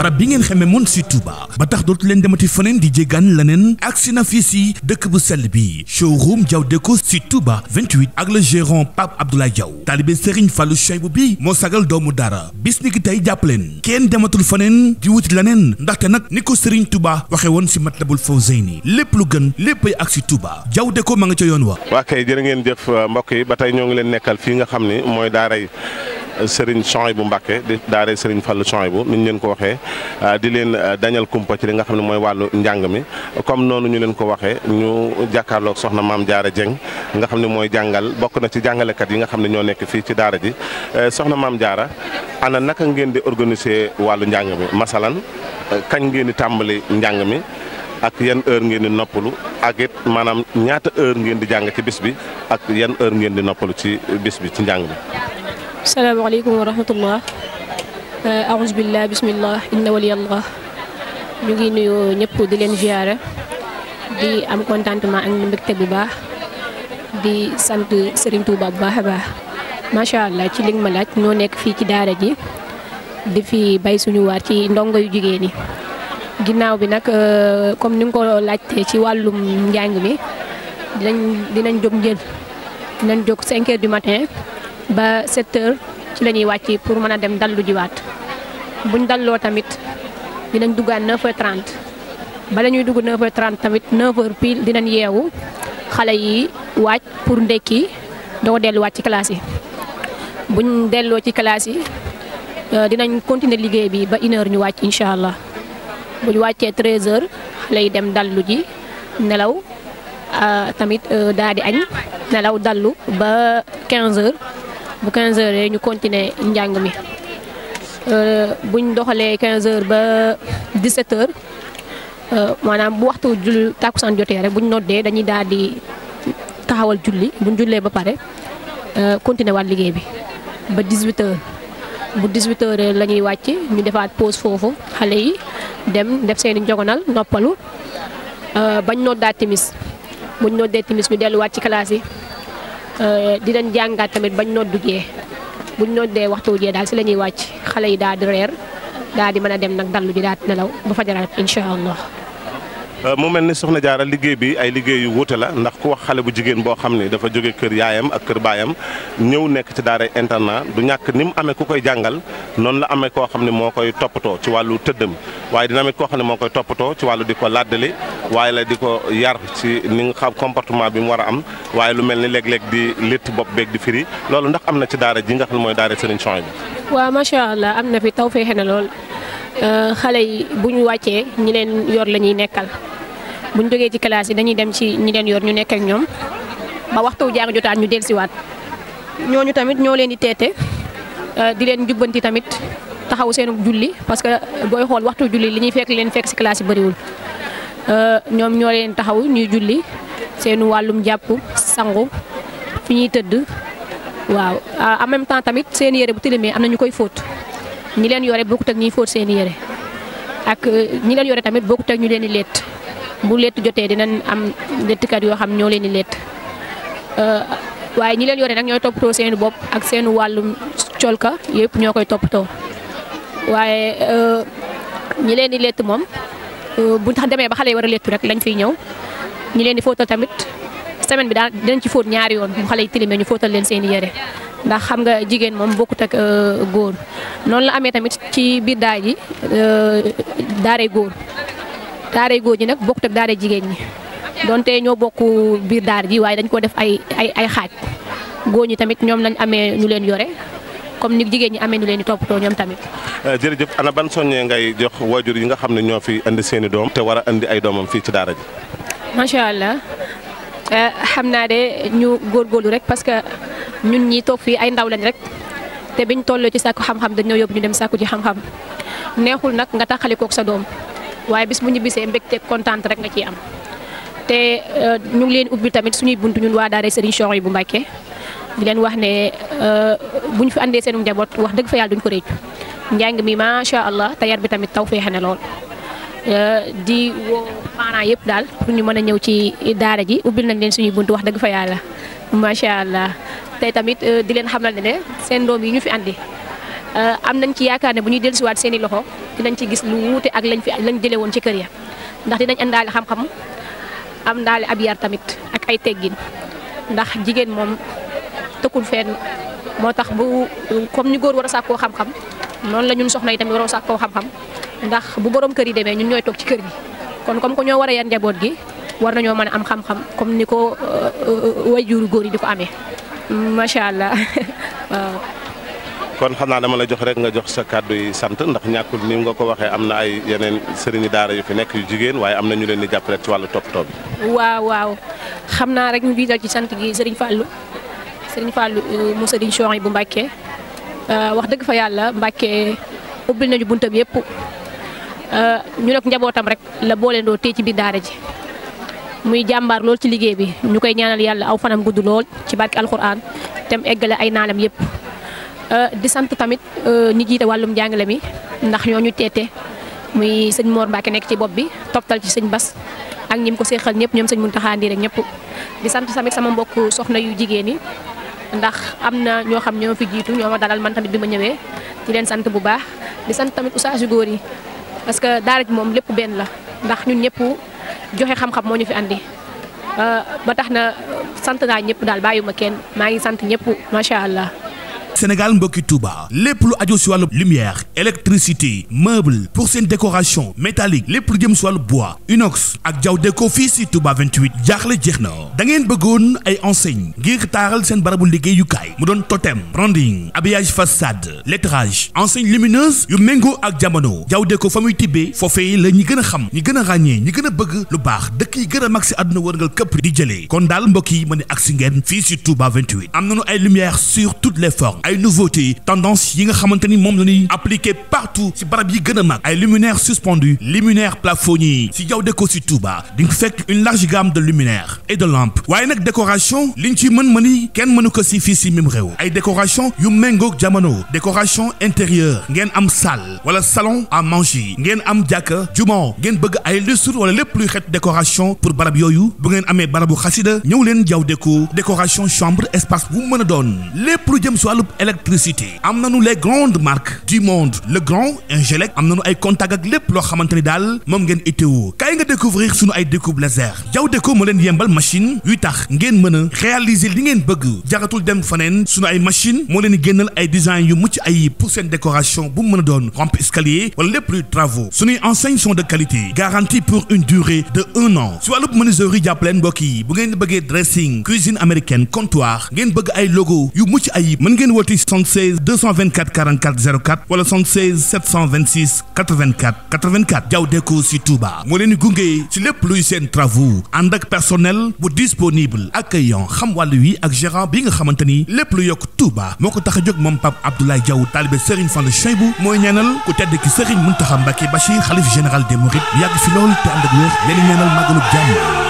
barab bi ngeen xamee moon si Touba ba tax dootu leen demati feneen di jéggaan leneen agsi na fii si dëkk bu sell bi showroom Diaw Déco si Touba 28 ak le gérant Pape Abdoulaye Diaw taalibe Serigne Fallou Cheibou bi moo sagal doomu dara bis ni ki tey jàpp leen kenn dematul feneen di wuti leneen ndaxte nag ni ko Serigne Touba waxe woon si Matlabul Fawzayni lépp lu gën léppay ak si Touba Diaw Déco ma nga ca yoon wa waa kay jërë ngeen jëf mbokk yi ba tey ñoo ngi leen nekkal fii nga xam ni mooy daaray Serigne Souhaïbou Mbacké di daare Serigne Fallou Souhaïbou ni ñu leen ko waxee di leen dañal kumpa ci li nga xam ne mooy wàllu njàng mi comme noonu ñu leen ko waxee ñu jàkkaarloog soxna Maam Diarra Dieng nga xam ne mooy jàngal bokk na ci jàngalekat yi nga xam ne ñoo nekk fii ci daara ji soxna Maam Diarra ana naka ngeen di organiser wàllu njàng mi masalan kañ ngeen di tàmbali njàng mi ak yan heure ngeen di noppalu ak it maanaam ñaata heure ngeen di jàng ci bis bi ak yan heure ngeen di noppalu ci bis bi ci njàng mi. salaamaaleykum wa rahmatullah aouzu billah bismillah inna waliyallah ñu ngi nuyu ñëpp di leen ziyaara di am contentement ak mbégte bu baax di sant Serigne Touba bu baax a baax macha allah ci li nga ma laaj ñoo nekk fii ci daara ji di fi bay suñu waar ci ndongo yu jigéen ñi ginnaaw bi nag comme ni nga ko laajtee ci wàllum njàng mi dinañ jóg 5 heures du matin ba 7 heures ci la ñuy wàcc pour mën a dem dallu jiwaat buñ dalloo tamit dinañ duggaat 9h30 bala ñuy dugg 9h30 tamit 9h pile dinañ yeewu xale yi wàcc pour ndekki doo delluwaat ci classe yi buñ delloo ci classe yi dinañ continuer liggéey bi ba 1h ñu wàcc incha allah buñ wàccee 13h xale yi dem dallu ji nelaw tamit daal di añ nelaw dallu ba 15h. bu 15 heures ñu continuer njàng mi buñ doxalee 15 heures ba 17 heures maanaam bu waxtu julli tàkkusaan jotee rek buñ noddee dañuy daal di taxawal julli buñ jullee ba pare continuer waat liggéey bi ba 18 heures bu 18 heures la ñuy wàcc ñu defaat pause foofu xale yi dem def seeni njogonal noppalu bañ noddaat timis buñ noddee timis ñu delluwaat ci classe yi. dinañ jàngaat tamit bañ noddu jee buñ noddee waxtu jee daal si la ñuy wàcc xale yi daal di reer daal di mën a dem nag dallu ji daal di nelaw ba fajaraat incha allah. mu mel ni soxna Diarra liggéey bi ay liggéey yu wuute la ndax ku wax xale bu jigéen boo xam ne dafa jóge kër yaayam ak kër baayam ñëw nekk ci daara internat du ñàkk ni mu amee ku koy jàngal noonu la amee koo xam ne moo koy toppatoo ci wàllu tëddam waaye dina amee koo xam ne moo koy toppatoo ci wàllu di ko laddali waaye la di ko yar ci ni nga xam comportement bi mu war a am waaye lu mel ni léeg-léeg di létt bopp beeg di firi loolu ndax am na ci daara ji nga xam ne mooy daara Serigne Souhaïbou bi. waaw macha allah am na fi taw feexe na lool xale yi bu ñu wàccee ñi leen yor la ñuy nekkal. bu ñu jógee ci classe yi dañuy dem ci ñi leen yor ñu nekk ak ñoom ba waxtu jàng jotaat ñu dellusiwaat ñooñu tamit ñoo leen di teete di leen jubbanti tamit taxaw seenu julli parce que booy xool waxtu julli li ñuy fekk ci classe yi bëriwul ñoom ñoo leen taxaw ñuy julli seenu wàllum jàpp sangu fi ñuy tëdd waaw en même temps tamit seen yére bu tilimee am na ñu koy fóot ñi leen yore bokkut ak ñuy fóot seen yére ak ñi leen yore tamit bokkut ak ñu leen di leet. bu lett jotee dinañ am lettkat yoo xam ñoo leen di lett waaye ñi leen yore nag ñooy toppatoo seen bopp ak seen wàllum colka yëpp ñoo koy toppatoo waaye ñi leen di lett moom bu tax demee ba xale yi war a lettu rek lañ fiy ñëw ñi leen di fóotal tamit semaine bi daal dinañ ci fóot ñaari yoon bu xale yi tilimee ñu fóotal leen seen i yére ndax xam nga jigéen moom bokkut ak góor noonu la amee tamit ci biir daara ji daaray góor. daaray góor ñi nag bokkut ak daaray jigéen ñi donte ñoo bokk biir daar ji waaye dañ ko def ay xaaj góor ñi tamit ñoom lañ amee ñu leen yore comme ni jigéen ñi amee ñu leen di toppatoo ñoom tamit. jërëjëf ana ban soññee ngay jox waajur yi nga xam ne ñoo fi indi seen i doom te war a indi ay doomam fii ci daara ji. macha allah xam naa de ñu góorgóorlu rek parce que ñun ñi toog fii ay ndaw lañ rek te biñ tolloo ci sàkku xam-xam dañoo yóbbu ñu dem sàkku ci xam-xam neexul nag nga taxalikook sa doom. waaye bis bu ñu bisee mbégte kontaan rek nga ciy am te ñu ngi leen ubbi tamit suñuy buntu ñun waa daara Serigne Souhaïbou Mbacké di leen wax ne bu ñu fi andee seen njaboot wax dëgg fa yàlla duñ ko réccu njàng mi macha allah te yar bi tamit taw feexe na lool. di woo parents yëpp daal pour ñu mën a ñëw ci daara ji ubbil nañ leen suñuy buntu wax dëgg fa yàlla macha allah tey tamit di leen xamal ne seen doom yi ñu fi andi am nañ ci yaakaar ne bu ñuy dellusiwaat seen i loxo dinañ ci gis lu wuute ak lañ jëlee woon ci kër ya ndax dinañ àndaale xam-xam am ndaale ab yar tamit ak ay teggin ndax jigéen moom tëkkul fenn moo tax bu comme ñu góor war a sàkkoo xam-xam noonu la ñun soxna yi tamit war a sàkkoo xam-xam ndax bu borom kër yi demee ñun ñooy toog ci kër gi kon comme que ñoo war a yar njaboot gi war nañoo mën a am xam-xam comme ni ko waajuru góor yi di ko amee macha allah waaw. kon xam naa dama la jox rek nga jox sa kàddu yi sant ndax ñàkkul ni nga ko waxee am na ay yeneen sëriñi daara yu fi nekk yu jigéen waaye am na ñu leen di jàppale ci wàllu toppatoo bi. waaw xam naa rek ñu jiital ci sant gi Serigne Fallou mu Serigne Souhaïbou bu Mbàkke wax dëgg fa yàlla Mbàkke ubbil nañu buntam yëpp ñu nekk njabootam rek la booleendoo tey ci biir daara ji muy jàmbaar lool ci liggéey bi ñu koy ñaanal yàlla aw fanam gudd lool ci barke alxuraan tem eggale ay naalam yëpp. di sant tamit ñi jiite wàllum njàngale mi ndax ñoo ñu teete muy sëñ Mor Mbacke nekk ci bopp bi toptal ci sëñ Bas ak ñi mu ko seexal ñëpp ñoom sëñ Muntaxa Ndi rek ñëpp. di sant tamit sama mbokk soxna yu jigéen yi ndax am na ñoo xam ñoo fi jiitu ñoo ma dalal man tamit bi ma ñëwee di leen sant bu baax di sant tamit oustaz yu góor yi parce que daara ji moom lépp benn la ndax ñun ñëpp joxe xam-xam moo ñu fi andi ba tax na sant naa ñëpp daal bàyyuma kenn maa ngi sant ñëpp macha allah. Sénégal mbokki Touba lépp lu aju si wàllu lumière électricité meuble pour seen décoration métallique lépp lu jëm si wàllu bois inox ak jaw déco fii si Touba 28 jaaxle jeex na da ngeen bëggoon ay enseigne ngir taaral seen barabu liggéeyukaay mu doon totem branding habillage façade lettrage enseigne lumineuse yu méngoo ak jamono jaw déco fa muy tibbee foofee la ñi gën a xam ñi gën a ràññee ñi gën a bëgg lu baax dëkk yi gën a mag si àdduna wërngal këpp di jëlee kon daal mbokk yi ma ne ak si ngeen fii si Touba 28 am nañu ay lumière sur toutes les formes ay nouveauté tendance yi nga xamante ni moom la ñuy appliqué partout ci barab yi gën a mag ay luminaires suspendus luminaires plafonniers ci jaw déco ci Touba di nga fekk une large gamme de luminaires et de lampes waaye nag décoration liñ ci mën kenn mënu ko ci fii ci mim réew ay décoration yu méngoog jamono décoration intérieure ngeen am salle wala salon à manger ngeen am jàkka jumaa ngeen bëgg ay lustre wala lépp luy xeet décoration pour barab yooyu bu ngeen amee barabu xasida ñëw leen jaw déco décoration chambre espace bu mën a doon lépp lu jëm ci wàllu électricité am nañu les grandes marques du monde le grand Ingelec am nañu ay contact ak lépp loo xamante ni daal moom ngeen itteewu kaay nga découvrir sunu ay découpe laser jaw déco moo leen yembal machine yuy tax ngeen mën a réaliser li ngeen bëgg jaratul dem faneen sunu ay machine moo leen di génnal ay design yu mucc ayib pour seen décoration bu mu mën a doon rampe escalier wala lépp luy travaux sunuy enseignes sont de qualité garantie pour une durée de 1 an si wàllub menuiserie jàppaleen mbokk yi bu ngeen bëggee dressing cuisine américaine comptoir ngeen bëgg ay logo yu mucc ayib mën ngeen woti 76 224 44 04 wala 76 726 84 84 jaw déco si Touba moo leen di gunge si lépp luy seen travaux ànd ak personnel bu disponible accueillant xam wàllu wi ak gérant bi nga xamante ni lépp lu yokk Touba moo ko tax a jóg moom Pape Abdoulaye Diaw taalibe Serigne Fallou Souhaïbou mooy ñaanal ku tedd ki Serigne Mountakha Mbacké Bachir xalif général des Mourides yàgg fi lool te ànd ak wér leen ñaanal màggalu jàmm